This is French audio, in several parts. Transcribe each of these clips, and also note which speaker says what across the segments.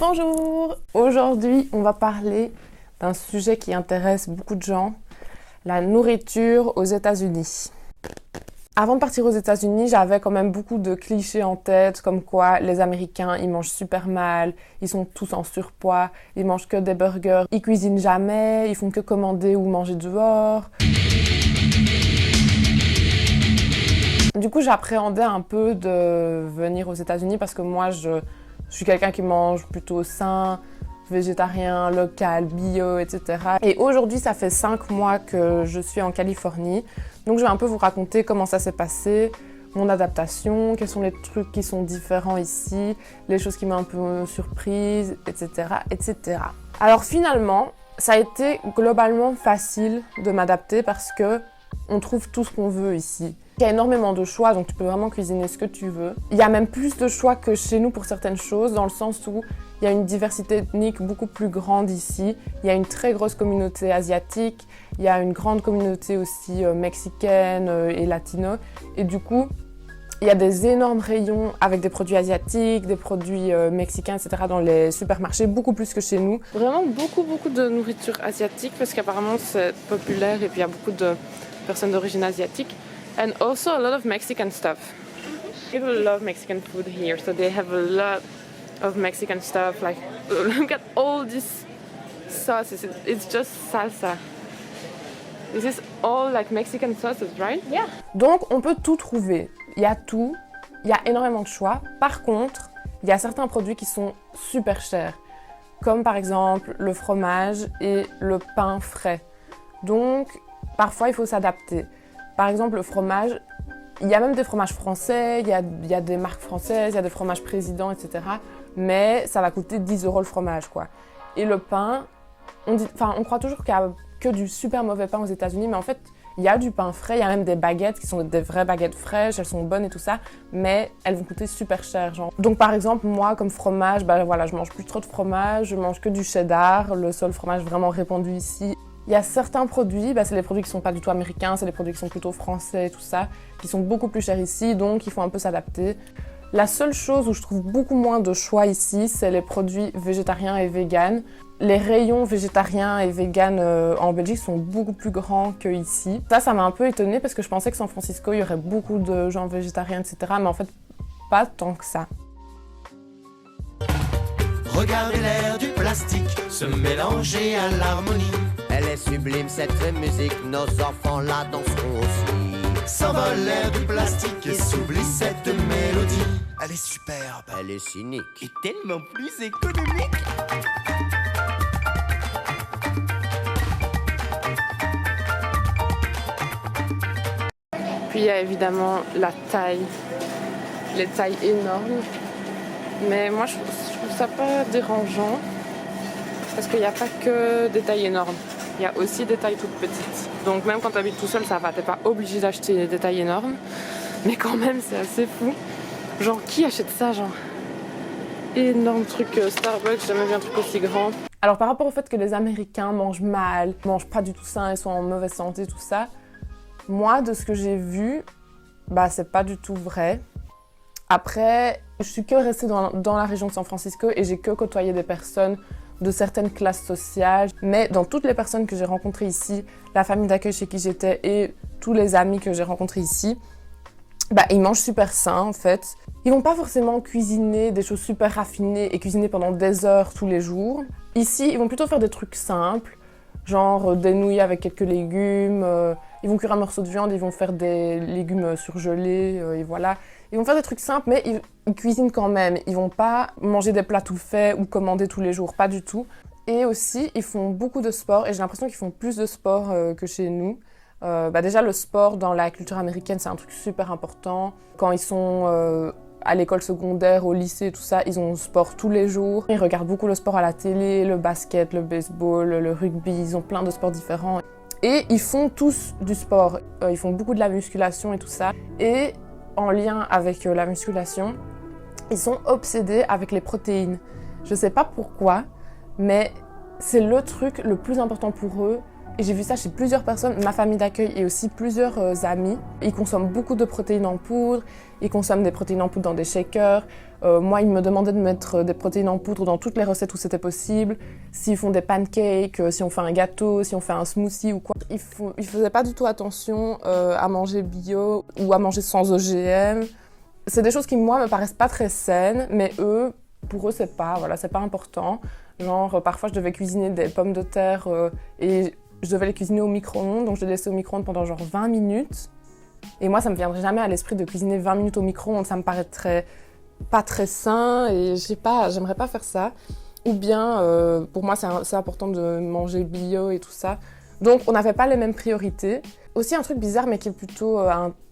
Speaker 1: Bonjour! Aujourd'hui, on va parler d'un sujet qui intéresse beaucoup de gens, la nourriture aux États-Unis. Avant de partir aux États-Unis, j'avais quand même beaucoup de clichés en tête, comme quoi les Américains, ils mangent super mal, ils sont tous en surpoids, ils mangent que des burgers, ils cuisinent jamais, ils font que commander ou manger dehors. Du coup, j'appréhendais un peu de venir aux États-Unis parce que moi, je suis quelqu'un qui mange plutôt sain, végétarien, local, bio, etc. Et aujourd'hui, ça fait 5 mois que je suis en Californie. Donc je vais un peu vous raconter comment ça s'est passé, mon adaptation, quels sont les trucs qui sont différents ici, les choses qui m'ont un peu surprise, etc., etc. Alors finalement, ça a été globalement facile de m'adapter parce que on trouve tout ce qu'on veut ici. Il y a énormément de choix, donc tu peux vraiment cuisiner ce que tu veux. Il y a même plus de choix que chez nous pour certaines choses, dans le sens où il y a une diversité ethnique beaucoup plus grande ici. Il y a une très grosse communauté asiatique, il y a une grande communauté aussi mexicaine et latino. Et du coup, il y a des énormes rayons avec des produits asiatiques, des produits mexicains, etc. dans les supermarchés, beaucoup plus que chez nous. Vraiment beaucoup de nourriture asiatique parce qu'apparemment c'est populaire et puis il y a beaucoup de personnes d'origine asiatique. And also a lot of Mexican stuff. People love Mexican food here, so they have a lot of Mexican stuff. Like, look at all these sauces. It's just salsa. This is all like Mexican sauces, right? Yeah. Donc, on peut tout trouver. Il y a tout. Il y a énormément de choix. Par contre, il y a certains produits qui sont super chers, comme par exemple le fromage et le pain frais. Donc, parfois, il faut s'adapter. Par exemple, le fromage, il y a même des fromages français, il y a des marques françaises, il y a des fromages présidents, etc. Mais ça va coûter 10 € le fromage, quoi. Et le pain, on croit toujours qu'il y a que du super mauvais pain aux États-Unis, mais en fait, il y a du pain frais, il y a même des baguettes qui sont des vraies baguettes fraîches, elles sont bonnes et tout ça, mais elles vont coûter super cher, genre. Donc par exemple, moi, comme fromage, voilà, je mange plus trop de fromage, je mange que du cheddar, le seul fromage vraiment répandu ici. Il y a certains produits, c'est les produits qui ne sont pas du tout américains, c'est les produits qui sont plutôt français et tout ça, qui sont beaucoup plus chers ici, donc il faut un peu s'adapter. La seule chose où je trouve beaucoup moins de choix ici, c'est les produits végétariens et véganes. Les rayons végétariens et véganes en Belgique sont beaucoup plus grands qu'ici. Ça m'a un peu étonnée parce que je pensais que San Francisco, il y aurait beaucoup de gens végétariens, etc. Mais en fait, pas tant que ça.
Speaker 2: Regardez l'air du plastique se mélanger à l'harmonie.
Speaker 3: Elle est sublime cette musique, nos enfants la danseront aussi.
Speaker 2: S'envole l'air du plastique et s'oublie cette mélodie. Elle est superbe.
Speaker 3: Elle est cynique.
Speaker 2: Et tellement plus économique.
Speaker 1: Puis il y a évidemment la taille, les tailles énormes. Mais moi je trouve ça pas dérangeant parce qu'il n'y a pas que des tailles énormes. Il y a aussi des tailles toutes petites. Donc même quand tu habites tout seul, ça va. T'es pas obligé d'acheter des tailles énormes. Mais quand même, c'est assez fou. Genre, qui achète ça, genre? Énorme truc Starbucks, j'ai jamais vu un truc aussi grand. Alors par rapport au fait que les Américains mangent mal, mangent pas du tout sain, ils sont en mauvaise santé, tout ça, moi, de ce que j'ai vu, c'est pas du tout vrai. Après, je suis que restée dans la région de San Francisco et j'ai que côtoyé des personnes de certaines classes sociales. Mais dans toutes les personnes que j'ai rencontrées ici, la famille d'accueil chez qui j'étais et tous les amis que j'ai rencontrés ici, ils mangent super sain en fait. Ils vont pas forcément cuisiner des choses super raffinées et cuisiner pendant des heures tous les jours. Ici, ils vont plutôt faire des trucs simples, genre des nouilles avec quelques légumes. Ils vont cuire un morceau de viande, ils vont faire des légumes surgelés et voilà. Ils vont faire des trucs simples, mais ils cuisinent quand même. Ils vont pas manger des plats tout faits ou commander tous les jours, pas du tout. Et aussi, ils font beaucoup de sport et j'ai l'impression qu'ils font plus de sport que chez nous. Déjà, le sport dans la culture américaine, c'est un truc super important. Quand ils sont à l'école secondaire, au lycée, tout ça, ils ont sport tous les jours. Ils regardent beaucoup le sport à la télé, le basket, le baseball, le rugby, ils ont plein de sports différents. Et ils font tous du sport. Ils font beaucoup de la musculation et tout ça. Et en lien avec la musculation, ils sont obsédés avec les protéines. Je sais pas pourquoi, mais c'est le truc le plus important pour eux. Et j'ai vu ça chez plusieurs personnes, ma famille d'accueil et aussi plusieurs amis. Ils consomment beaucoup de protéines en poudre, ils consomment des protéines en poudre dans des shakers. Moi, ils me demandaient de mettre des protéines en poudre dans toutes les recettes où c'était possible. S'ils font des pancakes, si on fait un gâteau, si on fait un smoothie ou quoi. Ils faisaient pas du tout attention à manger bio ou à manger sans OGM. C'est des choses qui, moi, me paraissent pas très saines, mais eux, pour eux, c'est pas important. Genre, parfois, je devais cuisiner des pommes de terre et je devais les cuisiner au micro-ondes, donc je les laissais au micro-ondes pendant genre 20 minutes. Et moi, ça me viendrait jamais à l'esprit de cuisiner 20 minutes au micro-ondes, ça me paraîtrait pas très sain et j'aimerais pas faire ça. Ou bien, pour moi, c'est important de manger bio et tout ça. Donc, on n'avait pas les mêmes priorités. Aussi, un truc bizarre, mais qui est plutôt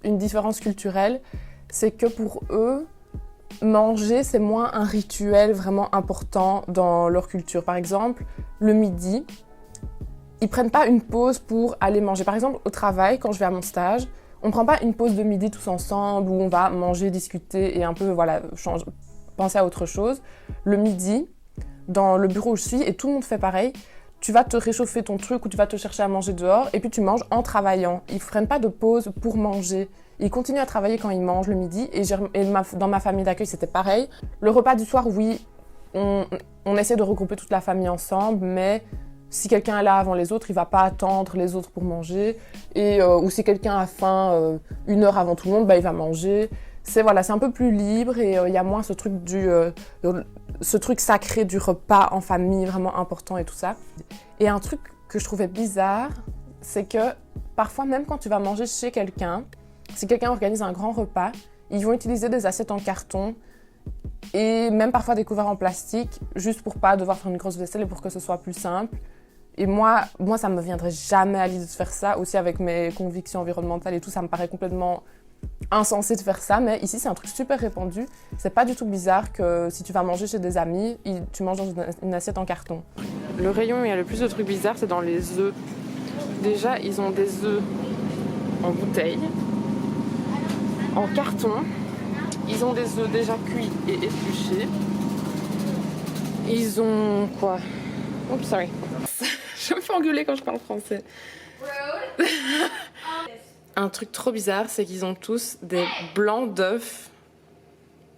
Speaker 1: une différence culturelle, c'est que pour eux, manger, c'est moins un rituel vraiment important dans leur culture. Par exemple, le midi, ils prennent pas une pause pour aller manger. Par exemple, au travail, quand je vais à mon stage, on prend pas une pause de midi tous ensemble où on va manger, discuter et un peu penser à autre chose. Le midi, dans le bureau où je suis, et tout le monde fait pareil, tu vas te réchauffer ton truc ou tu vas te chercher à manger dehors et puis tu manges en travaillant. Ils prennent pas de pause pour manger. Ils continuent à travailler quand ils mangent le midi dans ma famille d'accueil, c'était pareil. Le repas du soir, oui, on essaie de regrouper toute la famille ensemble, mais si quelqu'un est là avant les autres, il va pas attendre les autres pour manger. Ou si quelqu'un a faim 1 heure avant tout le monde, il va manger. C'est un peu plus libre et il y a moins ce truc sacré du repas en famille, vraiment important et tout ça. Et un truc que je trouvais bizarre, c'est que parfois, même quand tu vas manger chez quelqu'un, si quelqu'un organise un grand repas, ils vont utiliser des assiettes en carton et même parfois des couverts en plastique, juste pour pas devoir faire une grosse vaisselle et pour que ce soit plus simple. Et moi, ça me viendrait jamais à l'idée de faire ça, aussi avec mes convictions environnementales et tout, ça me paraît complètement insensé de faire ça, mais ici c'est un truc super répandu. C'est pas du tout bizarre que si tu vas manger chez des amis, tu manges dans une assiette en carton. Le rayon où il y a le plus de trucs bizarres, c'est dans les œufs. Déjà, ils ont des œufs en bouteille, en carton. Ils ont des œufs déjà cuits et épluchés. Ils ont quoi? Oups, sorry. Je me fais engueuler quand je parle français. Un truc trop bizarre, c'est qu'ils ont tous des blancs d'œufs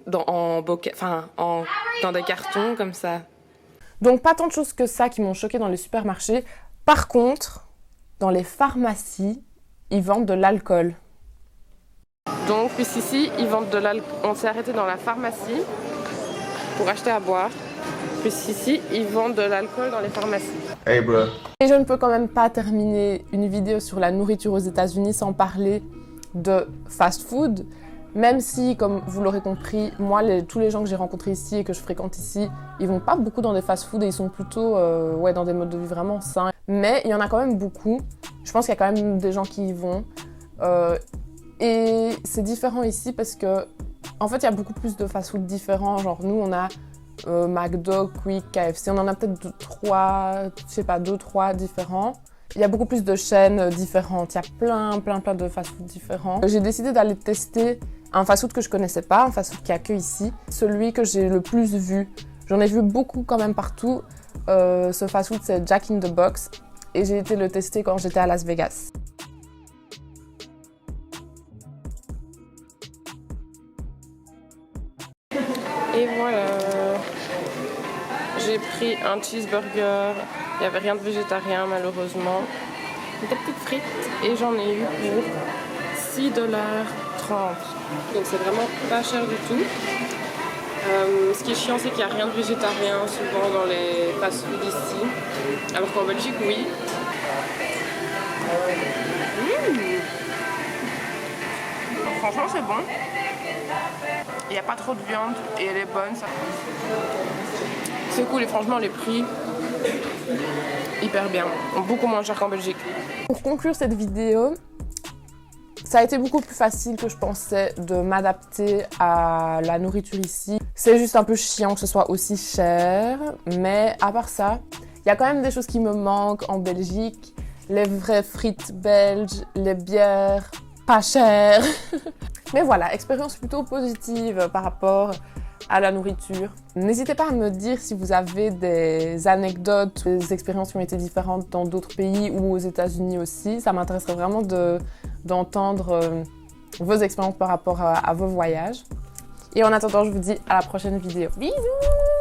Speaker 1: dans des cartons comme ça. Donc pas tant de choses que ça qui m'ont choquée dans les supermarchés. Par contre, dans les pharmacies, ils vendent de l'alcool. Donc ici, ils vendent de l'alcool. On s'est arrêté dans la pharmacie pour acheter à boire. Puis ici, ils vendent de l'alcool dans les pharmacies.
Speaker 2: Hey bro.
Speaker 1: Et je ne peux quand même pas terminer une vidéo sur la nourriture aux États-Unis sans parler de fast-food. Même si, comme vous l'aurez compris, moi, tous les gens que j'ai rencontrés ici et que je fréquente ici, ils vont pas beaucoup dans des fast-food et ils sont plutôt dans des modes de vie vraiment sains. Mais il y en a quand même beaucoup. Je pense qu'il y a quand même des gens qui y vont. Et c'est différent ici parce que, en fait, il y a beaucoup plus de fast-food différents. Genre, nous, on a McDo, Quick, KFC. On en a peut-être 2, 3 différents. Il y a beaucoup plus de chaînes différentes. Il y a plein de fast-food différents. J'ai décidé d'aller tester un fast-food que je connaissais pas, un fast-food qui a que ici. Celui que j'ai le plus vu. J'en ai vu beaucoup quand même partout. Ce fast-food, c'est Jack in the Box. Et j'ai été le tester quand j'étais à Las Vegas. Et voilà. J'ai pris un cheeseburger. Il n'y avait rien de végétarien malheureusement. Des petites frites et j'en ai eu pour $6.30. Donc c'est vraiment pas cher du tout. Ce qui est chiant, c'est qu'il n'y a rien de végétarien souvent dans les fast-food ici. Alors qu'en Belgique, oui. Franchement, c'est bon. Il n'y a pas trop de viande et elle est bonne. C'est cool et franchement, les prix, hyper bien. Beaucoup moins cher qu'en Belgique. Pour conclure cette vidéo, ça a été beaucoup plus facile que je pensais de m'adapter à la nourriture ici. C'est juste un peu chiant que ce soit aussi cher, mais à part ça, il y a quand même des choses qui me manquent en Belgique. Les vraies frites belges, les bières pas chères. Mais voilà, expérience plutôt positive par rapport à la nourriture. N'hésitez pas à me dire si vous avez des anecdotes, des expériences qui ont été différentes dans d'autres pays ou aux États-Unis aussi. Ça m'intéresserait vraiment d'entendre vos expériences par rapport à vos voyages. Et en attendant, je vous dis à la prochaine vidéo. Bisous!